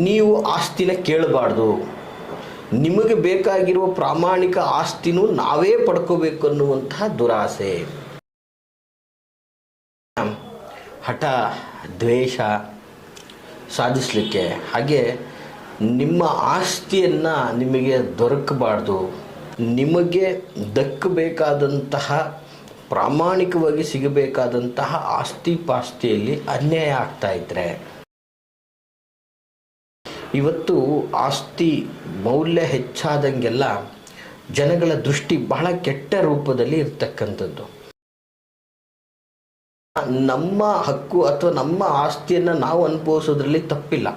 ನೀವು ಆಸ್ತಿನ ಕೇಳಬಾರ್ದು. ನಿಮಗೆ ಬೇಕಾಗಿರುವ ಪ್ರಾಮಾಣಿಕ ಆಸ್ತಿನೂ ನಾವೇ ಪಡ್ಕೋಬೇಕು ಅನ್ನುವಂತಹ ದುರಾಸೆ, ಹಠ, ದ್ವೇಷ ಸಾಧಿಸಲಿಕ್ಕೆ, ಹಾಗೆ ನಿಮ್ಮ ಆಸ್ತಿಯನ್ನು ನಿಮಗೆ ದೊರಕಬಾರ್ದು, ನಿಮಗೆ ದಕ್ಕಬೇಕಾದಂತಹ ಪ್ರಾಮಾಣಿಕವಾಗಿ ಸಿಗಬೇಕಾದಂತಹ ಆಸ್ತಿ ಪಾಸ್ತಿಯಲ್ಲಿ ಅನ್ಯಾಯ ಆಗ್ತಾ ಇದ್ದರೆ, ಇವತ್ತು ಆಸ್ತಿ ಮೌಲ್ಯ ಹೆಚ್ಚಾದಂಗೆಲ್ಲ ಜನಗಳ ದೃಷ್ಟಿ ಬಹಳ ಕೆಟ್ಟ ರೂಪದಲ್ಲಿ ಇರ್ತಕ್ಕಂಥದ್ದು. ನಮ್ಮ ಹಕ್ಕು ಅಥವಾ ನಮ್ಮ ಆಸ್ತಿಯನ್ನು ನಾವು ಅನುಭವಿಸೋದ್ರಲ್ಲಿ ತಪ್ಪಿಲ್ಲ.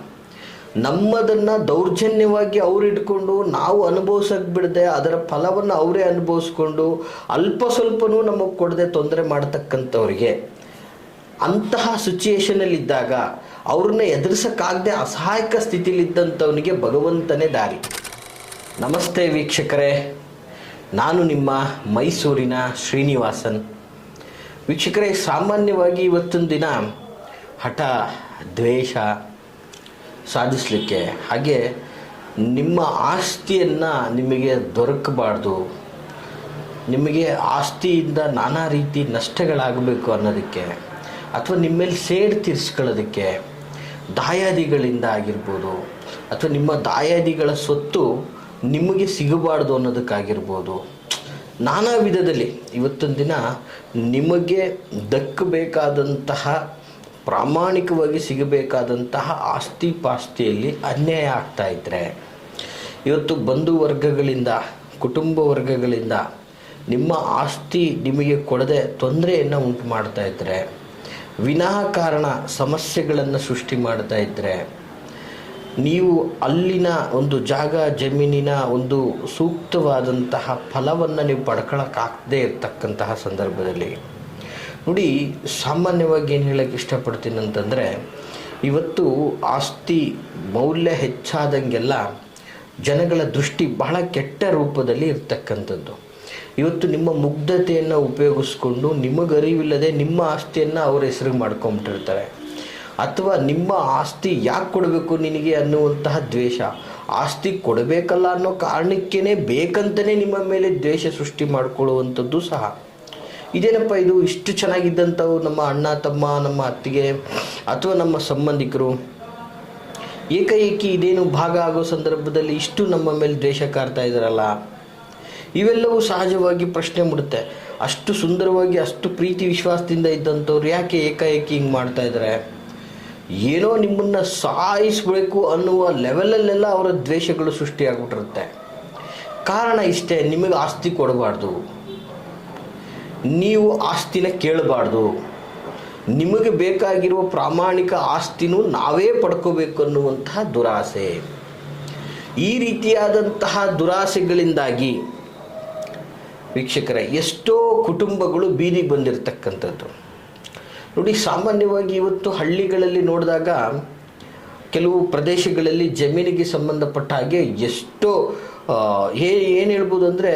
ನಮ್ಮದನ್ನು ದೌರ್ಜನ್ಯವಾಗಿ ಅವ್ರು ಇಟ್ಕೊಂಡು ನಾವು ಅನುಭವಿಸೋಕೆ ಬಿಡದೆ ಅದರ ಫಲವನ್ನು ಅವರೇ ಅನುಭವಿಸ್ಕೊಂಡು ಅಲ್ಪ ಸ್ವಲ್ಪನೂ ನಮಗೆ ಕೊಡದೆ ತೊಂದರೆ ಮಾಡ್ತಕ್ಕಂಥವ್ರಿಗೆ, ಅಂತಹ ಸಿಚುಯೇಷನಲ್ಲಿದ್ದಾಗ ಅವ್ರನ್ನ ಎದುರಿಸೋಕ್ಕಾಗದೆ ಅಸಹಾಯಕ ಸ್ಥಿತಿಲಿದ್ದಂಥವನಿಗೆ ಭಗವಂತನೇ ದಾರಿ. ನಮಸ್ತೆ ವೀಕ್ಷಕರೇ, ನಾನು ನಿಮ್ಮ ಮೈಸೂರಿನ ಶ್ರೀನಿವಾಸನ್. ವೀಕ್ಷಕರೇ, ಸಾಮಾನ್ಯವಾಗಿ ಇವತ್ತೊಂದು ದಿನ ಹಠ, ದ್ವೇಷ ಸಾಧಿಸಲಿಕ್ಕೆ, ಹಾಗೆ ನಿಮ್ಮ ಆಸ್ತಿಯನ್ನು ನಿಮಗೆ ದೊರಕಬಾರ್ದು, ನಿಮಗೆ ಆಸ್ತಿಯಿಂದ ನಾನಾ ರೀತಿ ನಷ್ಟಗಳಾಗಬೇಕು ಅನ್ನೋದಕ್ಕೆ, ಅಥವಾ ನಿಮ್ಮೇಲೆ ಸೇಡು ತೀರಿಸ್ಕೊಳ್ಳೋದಕ್ಕೆ ದಾಯಾದಿಗಳಿಂದ ಆಗಿರ್ಬೋದು, ಅಥವಾ ನಿಮ್ಮ ದಾಯಾದಿಗಳ ಸ್ವತ್ತು ನಿಮಗೆ ಸಿಗಬಾರ್ದು ಅನ್ನೋದಕ್ಕಾಗಿರ್ಬೋದು, ನಾನಾ ವಿಧದಲ್ಲಿ ಇವತ್ತೊಂದು ದಿನ ನಿಮಗೆ ದಕ್ಕಬೇಕಾದಂತಹ ಪ್ರಾಮಾಣಿಕವಾಗಿ ಸಿಗಬೇಕಾದಂತಹ ಆಸ್ತಿ ಪಾಸ್ತಿಯಲ್ಲಿ ಅನ್ಯಾಯ ಆಗ್ತಾ ಇದ್ದರೆ, ಇವತ್ತು ಬಂಧು ವರ್ಗಗಳಿಂದ, ಕುಟುಂಬ ವರ್ಗಗಳಿಂದ ನಿಮ್ಮ ಆಸ್ತಿ ನಿಮಗೆ ಕೊಡದೆ ತೊಂದರೆಯನ್ನು ಉಂಟು ಮಾಡ್ತಾ ಇದ್ದರೆ, ವಿನಾಕಾರಣ ಸಮಸ್ಯೆಗಳನ್ನು ಸೃಷ್ಟಿ ಮಾಡ್ತಾ ಇದ್ದರೆ, ನೀವು ಅಲ್ಲಿನ ಒಂದು ಜಾಗ ಜಮೀನಿನ ಒಂದು ಸೂಕ್ತವಾದಂತಹ ಫಲವನ್ನು ನೀವು ಪಡ್ಕೊಳ್ಳೋಕ್ಕಾಗದೇ ಇರತಕ್ಕಂತಹ ಸಂದರ್ಭದಲ್ಲಿ ನೋಡಿ, ಸಾಮಾನ್ಯವಾಗಿ ಏನು ಹೇಳೋಕ್ಕೆ ಇಷ್ಟಪಡ್ತೀನಿ ಅಂತಂದರೆ, ಇವತ್ತು ಆಸ್ತಿ ಮೌಲ್ಯ ಹೆಚ್ಚಾದಂಗೆಲ್ಲ ಜನಗಳ ದೃಷ್ಟಿ ಬಹಳ ಕೆಟ್ಟ ರೂಪದಲ್ಲಿ ಇರ್ತಕ್ಕಂಥದ್ದು. ಇವತ್ತು ನಿಮ್ಮ ಮುಗ್ಧತೆಯನ್ನು ಉಪಯೋಗಿಸ್ಕೊಂಡು ನಿಮಗರಿವಿಲ್ಲದೆ ನಿಮ್ಮ ಆಸ್ತಿಯನ್ನು ಅವ್ರ ಹೆಸರಿಗೆ ಮಾಡ್ಕೊಂಬಿಟ್ಟಿರ್ತಾರೆ, ಅಥವಾ ನಿಮ್ಮ ಆಸ್ತಿ ಯಾಕೆ ಕೊಡಬೇಕು ನಿನಗೆ ಅನ್ನುವಂತಹ ದ್ವೇಷ, ಆಸ್ತಿ ಕೊಡಬೇಕಲ್ಲ ಅನ್ನೋ ಕಾರಣಕ್ಕೇ ಬೇಕಂತಲೇ ನಿಮ್ಮ ಮೇಲೆ ದ್ವೇಷ ಸೃಷ್ಟಿ ಮಾಡಿಕೊಳ್ಳುವಂಥದ್ದು ಸಹ. ಇದೇನಪ್ಪ ಇದು, ಇಷ್ಟು ಚೆನ್ನಾಗಿದ್ದಂಥವು ನಮ್ಮ ಅಣ್ಣ ತಮ್ಮ, ನಮ್ಮ ಅತ್ತಿಗೆ ಅಥವಾ ನಮ್ಮ ಸಂಬಂಧಿಕರು ಏಕಾಏಕಿ ಇದೇನು ಭಾಗ ಆಗೋ ಸಂದರ್ಭದಲ್ಲಿ ಇಷ್ಟು ನಮ್ಮ ಮೇಲೆ ದ್ವೇಷ ಕಾರ್ತಾ ಇದ್ದಾರಲ್ಲ, ಇವೆಲ್ಲವೂ ಸಹಜವಾಗಿ ಪ್ರಶ್ನೆ ಮೂಡುತ್ತೆ. ಅಷ್ಟು ಸುಂದರವಾಗಿ ಅಷ್ಟು ಪ್ರೀತಿ ವಿಶ್ವಾಸದಿಂದ ಇದ್ದಂಥವ್ರು ಯಾಕೆ ಏಕಾಏಕಿ ಹಿಂಗೆ ಮಾಡ್ತಾ ಇದ್ದಾರೆ, ಏನೋ ನಿಮ್ಮನ್ನು ಸಾಯಿಸಬೇಕು ಅನ್ನುವ ಲೆವೆಲಲ್ಲೆಲ್ಲ ಅವರ ದ್ವೇಷಗಳು ಸೃಷ್ಟಿಯಾಗ್ಬಿಟ್ಟಿರುತ್ತೆ. ಕಾರಣ ಇಷ್ಟೇ, ನಿಮಗೆ ಆಸ್ತಿ ಕೊಡಬಾರ್ದು, ನೀವು ಆಸ್ತಿನ ಕೇಳಬಾರ್ದು, ನಿಮಗೆ ಬೇಕಾಗಿರುವ ಪ್ರಾಮಾಣಿಕ ಆಸ್ತಿನೂ ನಾವೇ ಪಡ್ಕೋಬೇಕು ಅನ್ನುವಂತಹ ದುರಾಸೆ. ಈ ರೀತಿಯಾದಂತಹ ದುರಾಸೆಗಳಿಂದಾಗಿ ವೀಕ್ಷಕರೇ ಎಷ್ಟೋ ಕುಟುಂಬಗಳು ಬೀದಿಗೆ ಬಂದಿರತಕ್ಕಂಥದ್ದು ನೋಡಿ. ಸಾಮಾನ್ಯವಾಗಿ ಇವತ್ತು ಹಳ್ಳಿಗಳಲ್ಲಿ ನೋಡಿದಾಗ ಕೆಲವು ಪ್ರದೇಶಗಳಲ್ಲಿ ಜಮೀನಿಗೆ ಸಂಬಂಧಪಟ್ಟ ಹಾಗೆ ಎಷ್ಟೋ ಏನು ಹೇಳ್ಬೋದು ಅಂದರೆ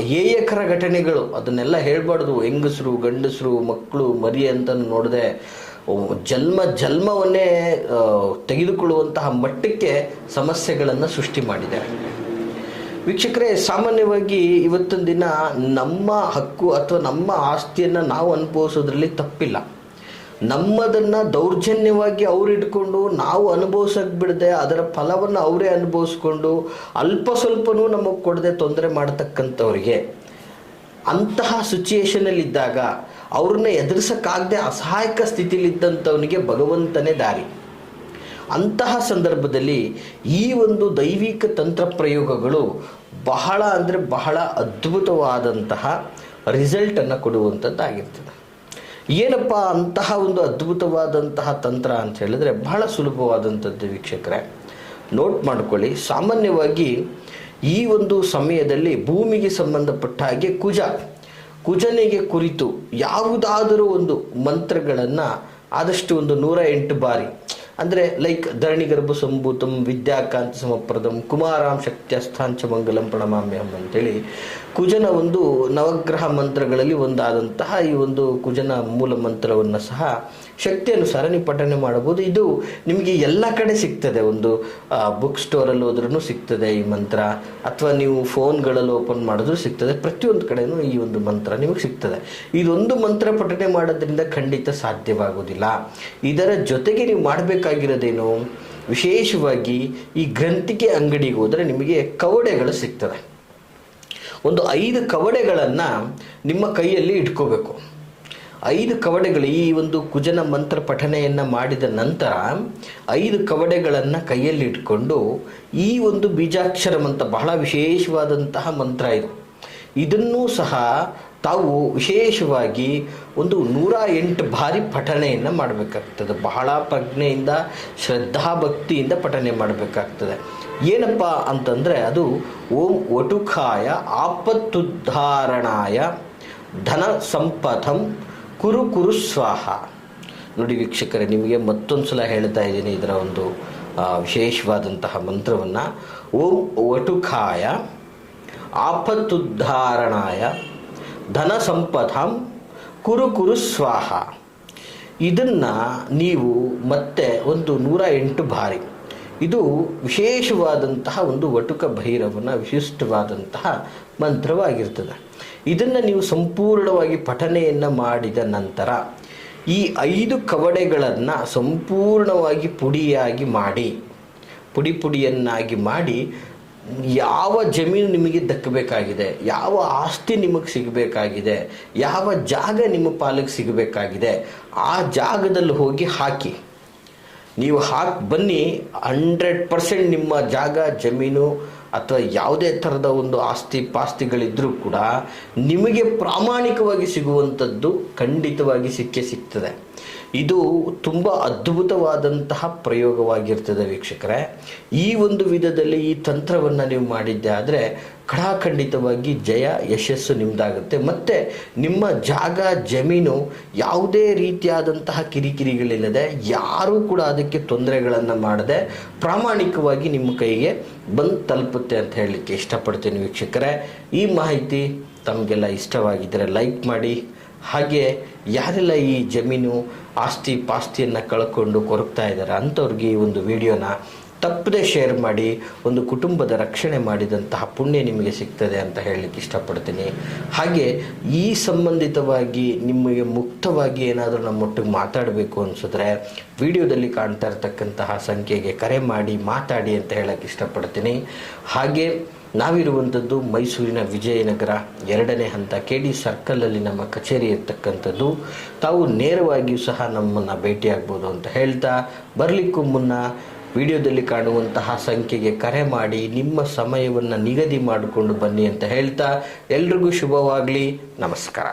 ಹೇಯಕರ ಘಟನೆಗಳು, ಅದನ್ನೆಲ್ಲ ಹೇಳ್ಬಾರ್ದು. ಹೆಂಗಸರು, ಗಂಡಸರು, ಮಕ್ಕಳು, ಮರಿ ಅಂತ ನೋಡದೆ ಜನ್ಮವನ್ನೇ ತೆಗೆದುಕೊಳ್ಳುವಂತಹ ಮಟ್ಟಕ್ಕೆ ಸಮಸ್ಯೆಗಳನ್ನು ಸೃಷ್ಟಿ ಮಾಡಿದ್ದಾರೆ. ವೀಕ್ಷಕರೇ, ಸಾಮಾನ್ಯವಾಗಿ ಇವತ್ತೊಂದು ದಿನ ನಮ್ಮ ಹಕ್ಕು ಅಥವಾ ನಮ್ಮ ಆಸ್ತಿಯನ್ನು ನಾವು ಅನುಭವಿಸೋದ್ರಲ್ಲಿ ತಪ್ಪಿಲ್ಲ. ನಮ್ಮದನ್ನು ದೌರ್ಜನ್ಯವಾಗಿ ಅವ್ರು ಇಟ್ಕೊಂಡು ನಾವು ಅನುಭವಿಸೋಕೆ ಬಿಡದೆ ಅದರ ಫಲವನ್ನು ಅವರೇ ಅನುಭವಿಸ್ಕೊಂಡು ಅಲ್ಪ ಸ್ವಲ್ಪನೂ ನಮಗೆ ಕೊಡದೆ ತೊಂದರೆ ಮಾಡ್ತಕ್ಕಂಥವ್ರಿಗೆ, ಅಂತಹ ಸಿಚುಯೇಷನಲ್ಲಿದ್ದಾಗ ಅವ್ರನ್ನ ಎದುರಿಸೋಕ್ಕಾಗದೆ ಅಸಹಾಯಕ ಸ್ಥಿತಿಲಿದ್ದಂಥವನಿಗೆ ಭಗವಂತನೇ ದಾರಿ. ಅಂತಹ ಸಂದರ್ಭದಲ್ಲಿ ಈ ಒಂದು ದೈವಿಕ ತಂತ್ರ ಪ್ರಯೋಗಗಳು ಬಹಳ ಅಂದರೆ ಬಹಳ ಅದ್ಭುತವಾದಂತಹ ರಿಸಲ್ಟನ್ನು ಕೊಡುವಂಥದ್ದಾಗಿರ್ತದೆ. ಏನಪ್ಪ ಅಂತಹ ಒಂದು ಅದ್ಭುತವಾದಂತಹ ತಂತ್ರ ಅಂತ ಹೇಳಿದ್ರೆ ಬಹಳ ಸುಲಭವಾದಂಥದ್ದು ವೀಕ್ಷಕರೇ, ನೋಟ್ ಮಾಡ್ಕೊಳ್ಳಿ. ಸಾಮಾನ್ಯವಾಗಿ ಈ ಒಂದು ಸಮಯದಲ್ಲಿ ಭೂಮಿಗೆ ಸಂಬಂಧಪಟ್ಟ ಹಾಗೆ ಕುಜನಿಗೆ ಕುರಿತು ಯಾವುದಾದರೂ ಒಂದು ಮಂತ್ರಗಳನ್ನು ಆದಷ್ಟು ಒಂದು 108 ಬಾರಿ ಅಂದರೆ ಲೈಕ್ ಧರಣಿಗರ್ಭ ಸಂಭೂತಂ ವಿದ್ಯಾಕಾಂತ ಸಮಪ್ರದಂ ಕುಮಾರಾಂ ಶಕ್ತ್ಯಸ್ಥಾಂಚ ಮಂಗಲಂ ಪ್ರಣಮಾಮ್ಯಹಂ ಅಂತೇಳಿ ಕುಜನ ಒಂದು ನವಗ್ರಹ ಮಂತ್ರಗಳಲ್ಲಿ ಒಂದಾದಂತಹ ಈ ಒಂದು ಕುಜನ ಮೂಲ ಮಂತ್ರವನ್ನು ಸಹ ಶಕ್ತಿ ಅನುಸಾರ ನೀವು ಪಠನೆ ಮಾಡಬಹುದು. ಇದು ನಿಮಗೆ ಎಲ್ಲ ಕಡೆ ಸಿಗ್ತದೆ, ಒಂದು ಬುಕ್ ಸ್ಟೋರಲ್ಲಿ ಹೋದ್ರೂ ಸಿಗ್ತದೆ ಈ ಮಂತ್ರ, ಅಥವಾ ನೀವು ಫೋನ್ಗಳಲ್ಲಿ ಓಪನ್ ಮಾಡಿದ್ರೂ ಸಿಗ್ತದೆ. ಪ್ರತಿಯೊಂದು ಕಡೆನೂ ಈ ಒಂದು ಮಂತ್ರ ನಿಮಗೆ ಸಿಗ್ತದೆ. ಇದೊಂದು ಮಂತ್ರ ಪಠನೆ ಮಾಡೋದ್ರಿಂದ ಖಂಡಿತ ಸಾಧ್ಯವಾಗುವುದಿಲ್ಲ. ಇದರ ಜೊತೆಗೆ ನೀವು ಮಾಡಬೇಕಾಗಿರೋದೇನು, ವಿಶೇಷವಾಗಿ ಈ ಗ್ರಂಥಿಗೆ ಅಂಗಡಿಗೆ ಹೋದರೆ ನಿಮಗೆ ಕವಡೆಗಳು ಸಿಗ್ತದೆ. ಒಂದು 5 ಕವಡೆಗಳನ್ನು ನಿಮ್ಮ ಕೈಯಲ್ಲಿ ಇಟ್ಕೋಬೇಕು. 5 ಕವಡೆಗಳು, ಈ ಒಂದು ಕುಜನ ಮಂತ್ರ ಪಠನೆಯನ್ನು ಮಾಡಿದ ನಂತರ 5 ಕವಡೆಗಳನ್ನು ಕೈಯಲ್ಲಿ ಇಟ್ಕೊಂಡು ಈ ಒಂದು ಬೀಜಾಕ್ಷರ ಮಂತ್ರ, ಬಹಳ ವಿಶೇಷವಾದಂತಹ ಮಂತ್ರ ಇದು. ಇದನ್ನೂ ಸಹ ತಾವು ವಿಶೇಷವಾಗಿ ಒಂದು 108 ಬಾರಿ ಪಠನೆಯನ್ನು ಮಾಡಬೇಕಾಗ್ತದೆ. ಬಹಳ ಪ್ರಜ್ಞೆಯಿಂದ ಶ್ರದ್ಧಾಭಕ್ತಿಯಿಂದ ಪಠನೆ ಮಾಡಬೇಕಾಗ್ತದೆ. ಏನಪ್ಪ ಅಂತಂದರೆ ಅದು ಓಂ ವಟುಕಾಯ ಆಪತ್ತುದ್ಧಾರಣಾಯ ಧನ ಸಂಪಥಂ ಕುರು ಕುರು ಸ್ವಾಹ. ನೋಡಿ ವೀಕ್ಷಕರೇ, ನಿಮಗೆ ಮತ್ತೊಂದು ಸಲ ಹೇಳ್ತಾ ಇದ್ದೀನಿ ಇದರ ಒಂದು ವಿಶೇಷವಾದಂತಹ ಮಂತ್ರವನ್ನು. ಓಂ ವಟುಕಾಯ ಆಪತ್ತುದ್ಧಾರಣಾಯ ಧನ ಸಂಪಥಂ ಕುರು ಕುರು ಸ್ವಾಹ. ಇದನ್ನು ನೀವು ಮತ್ತೆ ಒಂದು 108 ಬಾರಿ, ಇದು ವಿಶೇಷವಾದಂತಹ ಒಂದು ವಟುಕ ಭೈರವನ ವಿಶಿಷ್ಟವಾದಂತಹ ಮಂತ್ರವಾಗಿರ್ತದೆ. ಇದನ್ನು ನೀವು ಸಂಪೂರ್ಣವಾಗಿ ಪಠನೆಯನ್ನು ಮಾಡಿದ ನಂತರ ಈ 5 ಕವಡೆಗಳನ್ನು ಸಂಪೂರ್ಣವಾಗಿ ಪುಡಿಯಾಗಿ ಮಾಡಿ, ಪುಡಿಯನ್ನಾಗಿ ಮಾಡಿ, ಯಾವ ಜಮೀನು ನಿಮಗೆ ದಕ್ಕಬೇಕಾಗಿದೆ, ಯಾವ ಆಸ್ತಿ ನಿಮಗೆ ಸಿಗಬೇಕಾಗಿದೆ, ಯಾವ ಜಾಗ ನಿಮ್ಮ ಪಾಲಿಗೆ ಸಿಗಬೇಕಾಗಿದೆ, ಆ ಜಾಗದಲ್ಲಿ ಹೋಗಿ ಹಾಕಿ. ನೀವು ಹಾಕಿ ಬನ್ನಿ, 100% ನಿಮ್ಮ ಜಾಗ, ಜಮೀನು ಅಥವಾ ಯಾವುದೇ ಥರದ ಒಂದು ಆಸ್ತಿ ಪಾಸ್ತಿಗಳಿದ್ರೂ ಕೂಡ ನಿಮಗೆ ಪ್ರಾಮಾಣಿಕವಾಗಿ ಸಿಗುವಂಥದ್ದು ಖಂಡಿತವಾಗಿ ಸಿಗ್ತದೆ. ಇದು ತುಂಬ ಅದ್ಭುತವಾದಂತಹ ಪ್ರಯೋಗವಾಗಿರ್ತದೆ ವೀಕ್ಷಕರೇ. ಈ ಒಂದು ವಿಧದಲ್ಲಿ ಈ ತಂತ್ರವನ್ನು ನೀವು ಮಾಡಿದ್ದೆ ಆದರೆ ಖಂಡಿತವಾಗಿ ಜಯ ಯಶಸ್ಸು ನಿಮ್ಮದಾಗುತ್ತೆ. ಮತ್ತು ನಿಮ್ಮ ಜಾಗ, ಜಮೀನು ಯಾವುದೇ ರೀತಿಯಾದಂತಹ ಕಿರಿಕಿರಿಗಳಿಲ್ಲದೆ, ಯಾರೂ ಕೂಡ ಅದಕ್ಕೆ ತೊಂದರೆಗಳನ್ನು ಮಾಡದೆ ಪ್ರಾಮಾಣಿಕವಾಗಿ ನಿಮ್ಮ ಕೈಗೆ ಬಂದು ತಲುಪುತ್ತೆ ಅಂತ ಹೇಳಲಿಕ್ಕೆ ಇಷ್ಟಪಡ್ತೀನಿ ವೀಕ್ಷಕರೇ. ಈ ಮಾಹಿತಿ ತಮಗೆಲ್ಲ ಇಷ್ಟವಾಗಿದ್ದರೆ ಲೈಕ್ ಮಾಡಿ. ಹಾಗೆ ಯಾರೆಲ್ಲ ಈ ಜಮೀನು ಆಸ್ತಿ ಪಾಸ್ತಿಯನ್ನು ಕಳ್ಕೊಂಡು ಕೊರಗ್ತಾ ಇದ್ದಾರೆ ಅಂಥವ್ರಿಗೆ ಈ ಒಂದು ವಿಡಿಯೋನ ತಪ್ಪದೆ ಶೇರ್ ಮಾಡಿ. ಒಂದು ಕುಟುಂಬದ ರಕ್ಷಣೆ ಮಾಡಿದಂತಹ ಪುಣ್ಯ ನಿಮಗೆ ಸಿಗ್ತದೆ ಅಂತ ಹೇಳಲಿಕ್ಕೆ ಇಷ್ಟಪಡ್ತೀನಿ. ಹಾಗೆ ಈ ಸಂಬಂಧಿತವಾಗಿ ನಿಮಗೆ ಮುಕ್ತವಾಗಿ ಏನಾದರೂ ನಮ್ಮೊಟ್ಟಿಗೆ ಮಾತಾಡಬೇಕು ಅನಿಸಿದ್ರೆ ವಿಡಿಯೋದಲ್ಲಿ ಕಾಣ್ತಾ ಇರ್ತಕ್ಕಂತಹ ಸಂಖ್ಯೆಗೆ ಕರೆ ಮಾಡಿ ಮಾತಾಡಿ ಅಂತ ಹೇಳಕ್ಕೆ ಇಷ್ಟಪಡ್ತೀನಿ. ಹಾಗೆ ನಾವಿರುವಂಥದ್ದು ಮೈಸೂರಿನ ವಿಜಯನಗರ 2ನೇ ಹಂತ KD ಸರ್ಕಲಲ್ಲಿ ನಮ್ಮ ಕಚೇರಿ ಇರ್ತಕ್ಕಂಥದ್ದು. ತಾವು ನೇರವಾಗಿಯೂ ಸಹ ನಮ್ಮನ್ನು ಭೇಟಿಯಾಗ್ಬೋದು ಅಂತ ಹೇಳ್ತಾ, ಬರಲಿಕ್ಕೂ ಮುನ್ನ ವಿಡಿಯೋದಲ್ಲಿ ಕಾಣುವಂತಹ ಸಂಖ್ಯೆಗೆ ಕರೆ ಮಾಡಿ ನಿಮ್ಮ ಸಮಯವನ್ನು ನಿಗದಿ ಮಾಡಿಕೊಂಡು ಬನ್ನಿ ಅಂತ ಹೇಳ್ತಾ, ಎಲ್ರಿಗೂ ಶುಭವಾಗಲಿ. ನಮಸ್ಕಾರ.